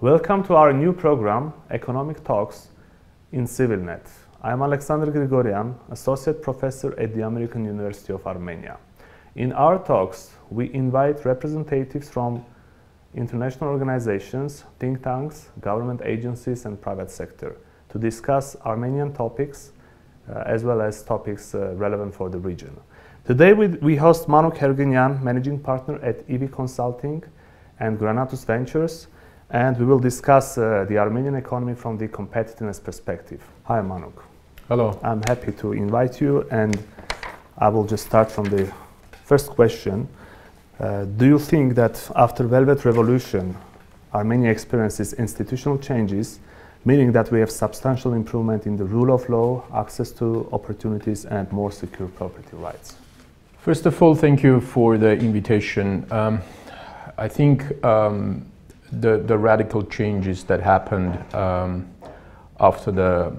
Welcome to our new program, Economic Talks in CivilNet. I am Aleksandr Grigoryan, Associate Professor at the American University of Armenia. In our talks, we invite representatives from international organizations, think tanks, government agencies and private sector to discuss Armenian topics as well as topics relevant for the region. Today we host Manuk Hergnyan, Managing Partner at EV Consulting and Granatus Ventures, and we will discuss the Armenian economy from the competitiveness perspective. Hi Manuk. Hello. I'm happy to invite you, and I will just start from the first question. Do you think that after Velvet Revolution, Armenia experiences institutional changes, meaning that we have substantial improvement in the rule of law, access to opportunities and more secure property rights? First of all, thank you for the invitation. I think the radical changes that happened after the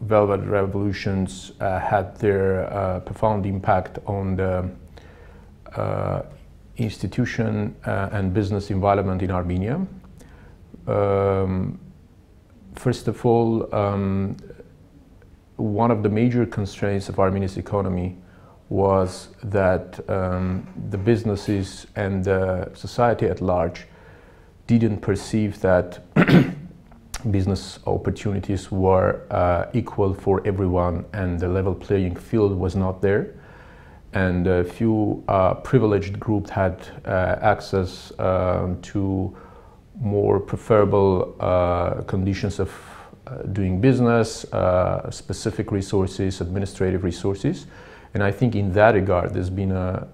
Velvet Revolutions had their profound impact on the institution and business environment in Armenia. First of all, one of the major constraints of Armenia's economy was that the businesses and the society at large didn't perceive that business opportunities were equal for everyone, and the level playing field was not there. And a few privileged groups had access to more preferable conditions of doing business, specific resources, administrative resources. And I think in that regard, there's been a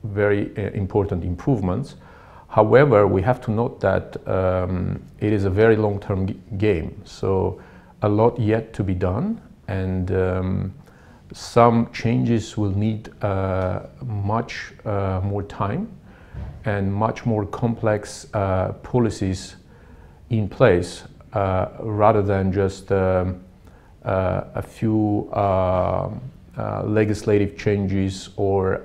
very important improvements. However, we have to note that it is a very long-term game. So a lot yet to be done, and some changes will need much more time and much more complex policies in place rather than just a few legislative changes or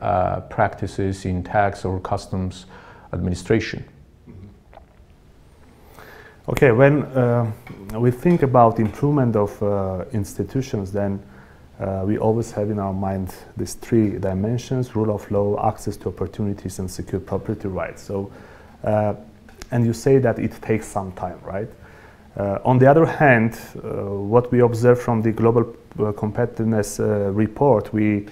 practices in tax or customs administration. Okay, when we think about improvement of institutions, then we always have in our mind these three dimensions: rule of law, access to opportunities, and secure property rights. So, and you say that it takes some time, right? On the other hand, what we observe from the Global Competitiveness Report, we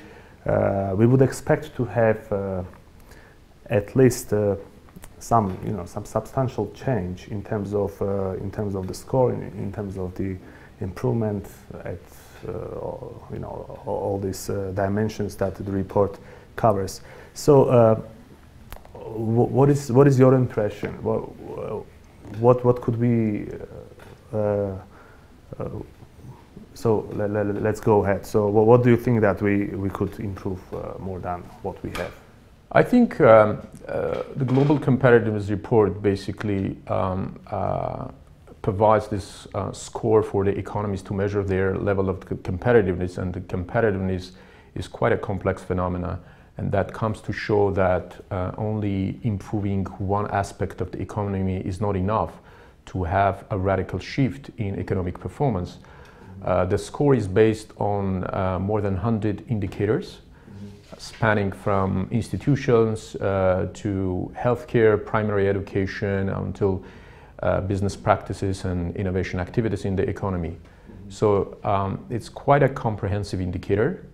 would expect to have at least some substantial change in terms of the score, in terms of the improvement at all these dimensions that the report covers. So, what is your impression? What could we? So let's go ahead. So, what do you think that we could improve more than what we have? I think the Global Competitiveness Report basically provides this score for the economies to measure their level of competitiveness, and the competitiveness is quite a complex phenomena, and that comes to show that only improving one aspect of the economy is not enough to have a radical shift in economic performance. The score is based on more than 100 indicators, spanning from institutions to healthcare, primary education, until business practices and innovation activities in the economy. So it's quite a comprehensive indicator,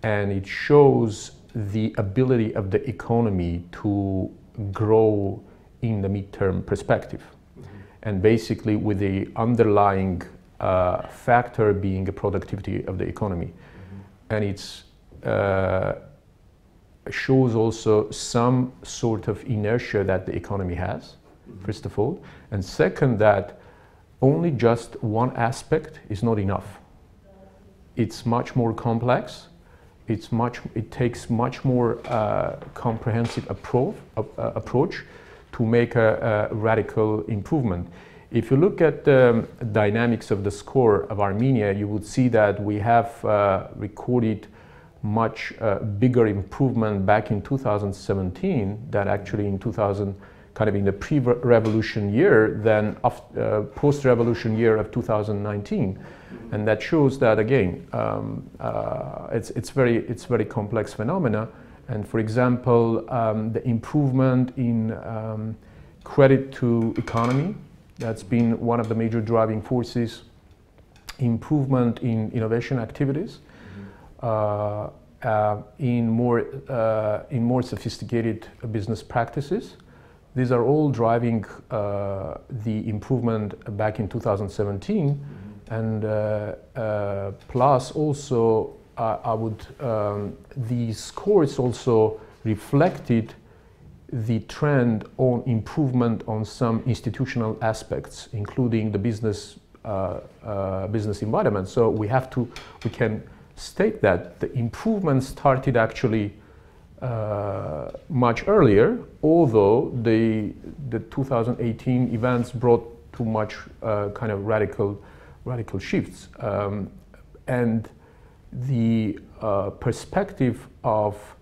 and it shows the ability of the economy to grow in the midterm perspective. And basically with the underlying factor being the productivity of the economy. And it's shows also some sort of inertia that the economy has, first of all. And second, that only just one aspect is not enough. It's much more complex. It takes much more comprehensive approach to make a radical improvement. If you look at the dynamics of the score of Armenia, you would see that we have recorded much bigger improvement back in 2017 than actually in 2000 kind of in the pre-revolution year than post-revolution year of 2019. And that shows that, again, it's very complex phenomena. And for example, the improvement in credit to economy, that's been one of the major driving forces. Improvement in innovation activities, in more sophisticated business practices. These are all driving the improvement back in 2017, and plus also these scores also reflected the trend on improvement on some institutional aspects, including the business environment. So we can state that the improvement started actually much earlier, although the 2018 events brought too much kind of radical shifts, and the perspective of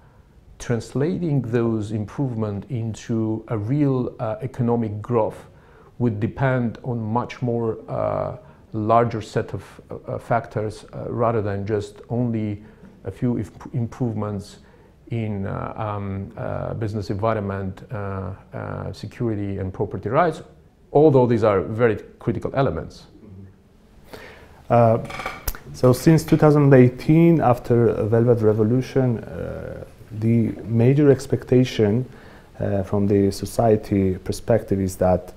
translating those improvements into a real economic growth would depend on much more larger set of factors rather than just only a few improvements in business environment, security and property rights, although these are very critical elements. So since 2018, after Velvet Revolution, the major expectation from the society perspective is that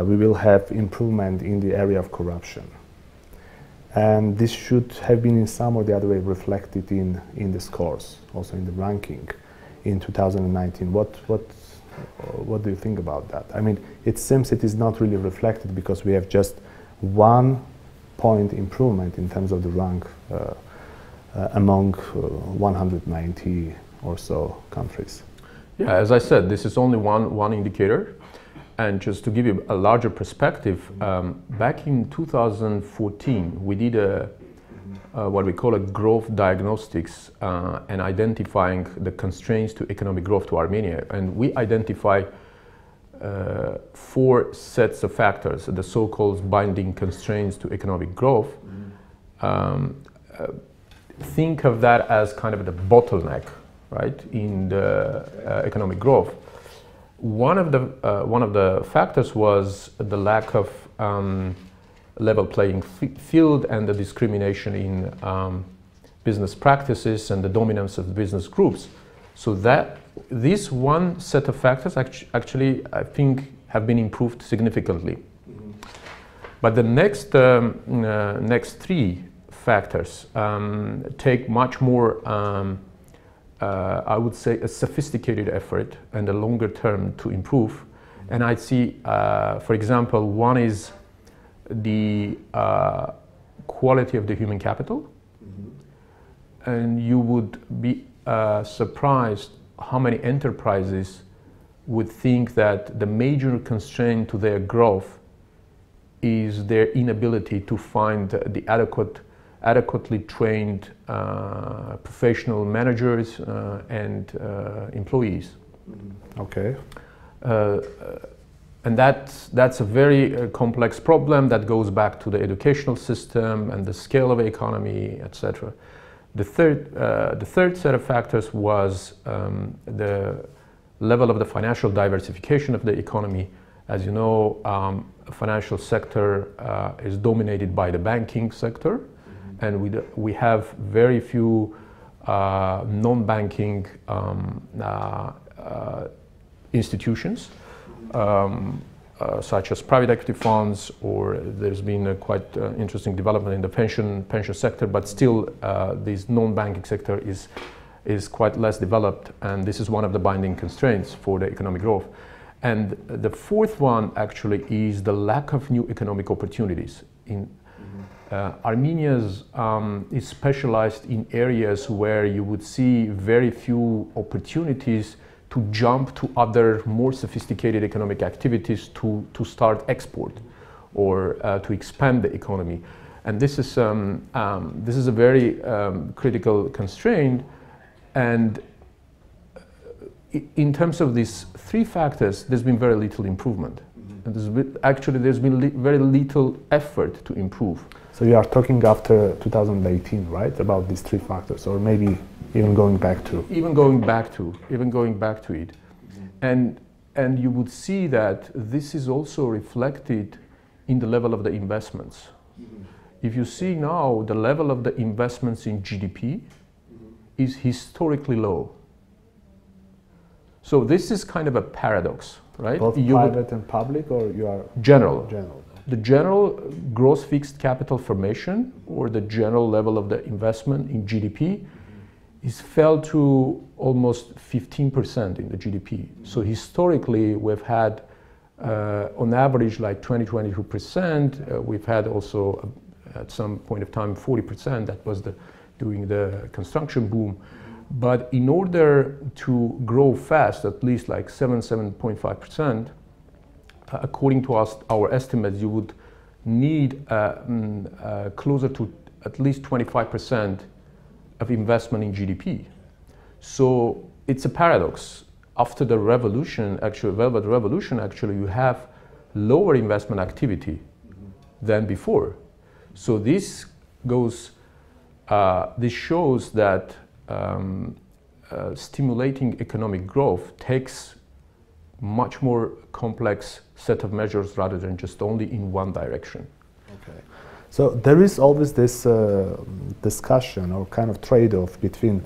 we will have improvement in the area of corruption. And this should have been in some or the other way reflected in the scores, also in the ranking in 2019. What do you think about that? I mean, it seems it is not really reflected because we have just 1 point improvement in terms of the rank among 190 or so countries. Yeah, as I said, this is only one indicator. And just to give you a larger perspective, back in 2014, we did what we call a growth diagnostics and identifying the constraints to economic growth to Armenia. And we identify 4 sets of factors, the so-called binding constraints to economic growth. Think of that as kind of the bottleneck, right, in the economic growth. One of the factors was the lack of level playing field and the discrimination in business practices and the dominance of business groups. So that this one set of factors actually I think have been improved significantly. But the next 3 factors take much more I would say a sophisticated effort and a longer term to improve. And I see, for example, one is the quality of the human capital. And you would be surprised how many enterprises would think that the major constraint to their growth is their inability to find the adequately trained professional managers and employees. Okay. And that's a very complex problem that goes back to the educational system and the scale of the economy, etc. The third set of factors was the level of the financial diversification of the economy. As you know, financial sector is dominated by the banking sector. And we have very few non-banking institutions, such as private equity funds, or there's been a quite interesting development in the pension sector, but still this non-banking sector is quite less developed, and this is one of the binding constraints for the economic growth. And the fourth one actually is the lack of new economic opportunities. Armenia is specialized in areas where you would see very few opportunities to jump to other more sophisticated economic activities to start export or to expand the economy. And this is a very critical constraint. And in terms of these three factors, there's been very little improvement. And there's been very little effort to improve. So you are talking after 2018, right? About these three factors, or maybe even going back to? Even going back to it. And you would see that this is also reflected in the level of the investments. If you see now, the level of the investments in GDP is historically low. So this is kind of a paradox, right? Both private and public, or you are? General. General. The general gross fixed capital formation, or the general level of the investment in GDP, is fell to almost 15% in the GDP. So historically, we've had on average like 22%. We've had also at some point of time 40%. That was during the construction boom. But in order to grow fast, at least like 7.5%, according to our estimates, you would need closer to at least 25% of investment in GDP. So it's a paradox. After the revolution, Velvet Revolution, you have lower investment activity than before. So this shows that stimulating economic growth takes much more complex set of measures rather than just only in one direction. Okay. So there is always this discussion or kind of trade-off between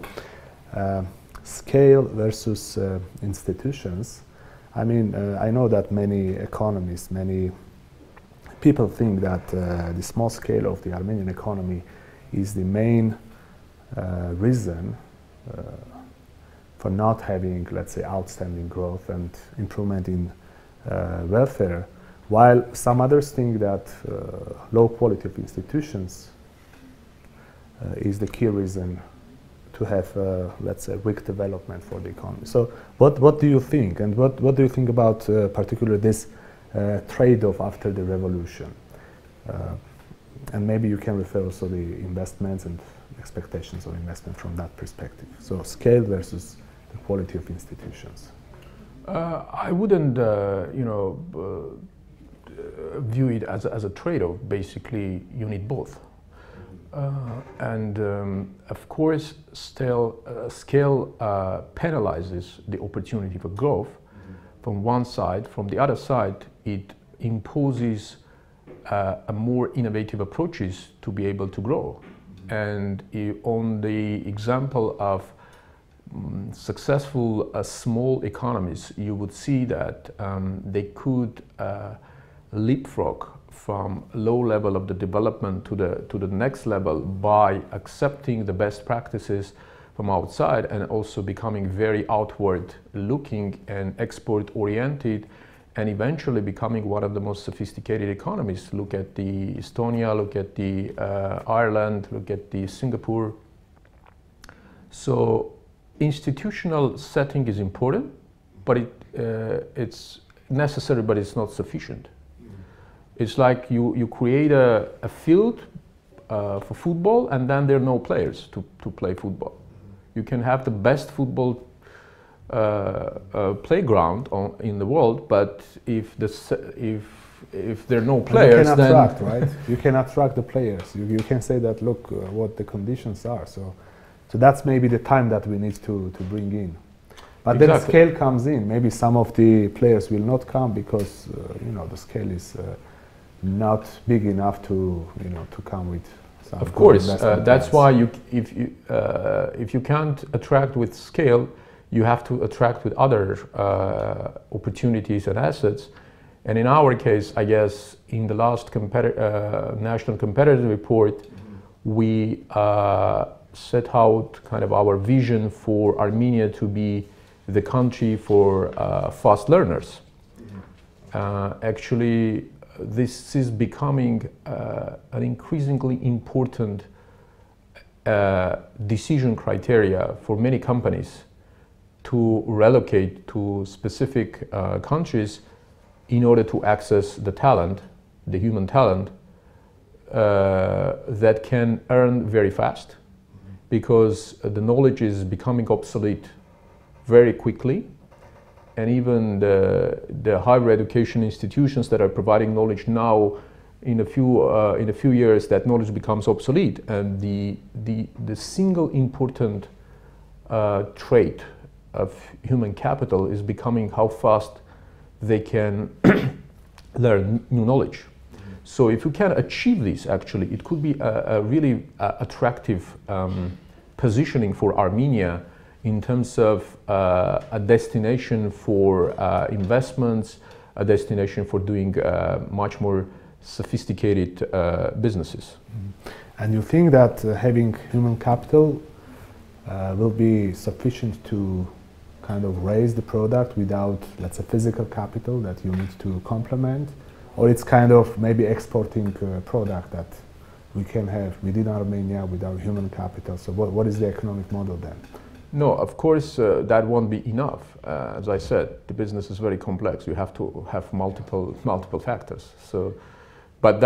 scale versus institutions. I mean, I know that many economists, many people think that the small scale of the Armenian economy is the main reason for not having, let's say, outstanding growth and improvement in welfare, while some others think that low quality of institutions is the key reason to have, let's say, weak development for the economy. So what do you think, and what do you think about particularly this trade-off after the revolution? And maybe you can refer also the investments and expectations of investment from that perspective. So scale versus the quality of institutions. I wouldn't, view it as a trade-off. Basically, you need both. Of course, scale penalizes the opportunity for growth from one side. From the other side, it imposes a more innovative approaches to be able to grow. And on the example of successful small economies, you would see that they could leapfrog from low level of the development to the next level by accepting the best practices from outside and also becoming very outward looking and export oriented, and eventually becoming one of the most sophisticated economies. Look at the Estonia, look at the Ireland, look at the Singapore. So institutional setting is important, but it's necessary, but it's not sufficient. It's like you create a field for football, and then there are no players to play football. You can have the best football playground in the world, but if there are no players, you can then attract, right? You can attract the players. You can say that, look, what the conditions are. So that's maybe the time that we need to bring in. But exactly. Then scale comes in. Maybe some of the players will not come because the scale is not big enough to come with. Of course, that's why if you can't attract with scale, you have to attract with other opportunities and assets. And in our case, I guess, in the last National Competitiveness Report, we set out kind of our vision for Armenia to be the country for fast learners. Actually, this is becoming an increasingly important decision criteria for many companies to relocate to specific countries in order to access the talent, the human talent, that can earn very fast, because the knowledge is becoming obsolete very quickly, and even the higher education institutions that are providing knowledge now, in a few years, that knowledge becomes obsolete, and the single important trait of human capital is becoming how fast they can learn new knowledge. So if you can achieve this, actually, it could be a really attractive positioning for Armenia in terms of a destination for investments, a destination for doing much more sophisticated businesses. And you think that having human capital will be sufficient to kind of raise the product without, let's say, physical capital that you need to complement? Or it's kind of maybe exporting a product that we can have within Armenia without human capital? So what is the economic model then? No, of course, that won't be enough. As I said, the business is very complex. You have to have multiple factors. So, but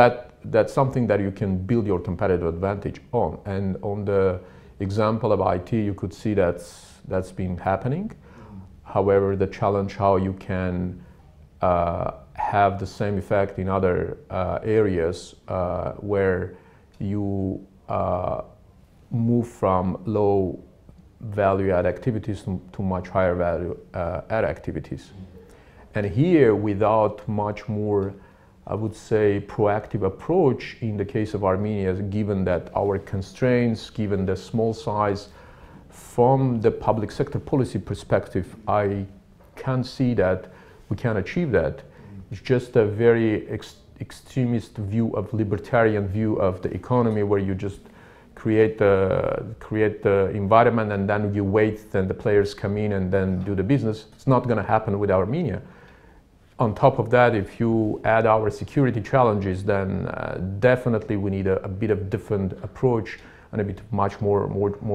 that's something that you can build your competitive advantage on. And on the example of IT, you could see that's been happening. However, the challenge how you can have the same effect in other areas where you move from low value add activities to much higher value add activities. And here, without much more, I would say, proactive approach in the case of Armenia, given that our constraints, given the small size, from the public sector policy perspective, I can't see that we can achieve that. It's just a very extremist view of libertarian view of the economy, where you just create the environment and then you wait, then the players come in and then do the business. It's not going to happen with Armenia. On top of that, if you add our security challenges, then definitely we need a bit of different approach and a bit much more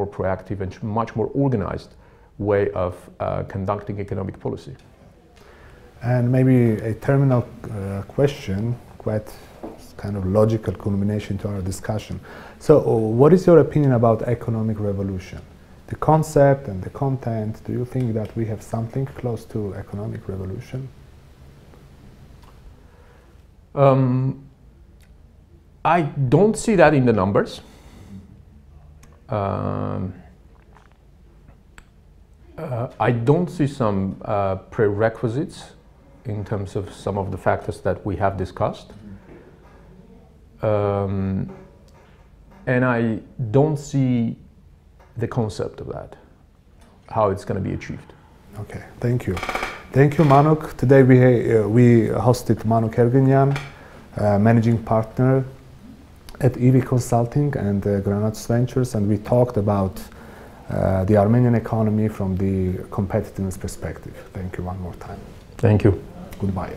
proactive and much more organized way of conducting economic policy. And maybe a terminal question, quite kind of logical culmination to our discussion. So what is your opinion about economic revolution? The concept and the content, do you think that we have something close to economic revolution? I don't see that in the numbers. I don't see some prerequisites in terms of some of the factors that we have discussed. And I don't see the concept of that, how it's going to be achieved. Okay, thank you. Thank you, Manuk. Today we hosted Manuk Hergnyan, managing partner at EV Consulting and Granatus Ventures, and we talked about the Armenian economy from the competitiveness perspective. Thank you one more time. Thank you. Goodbye.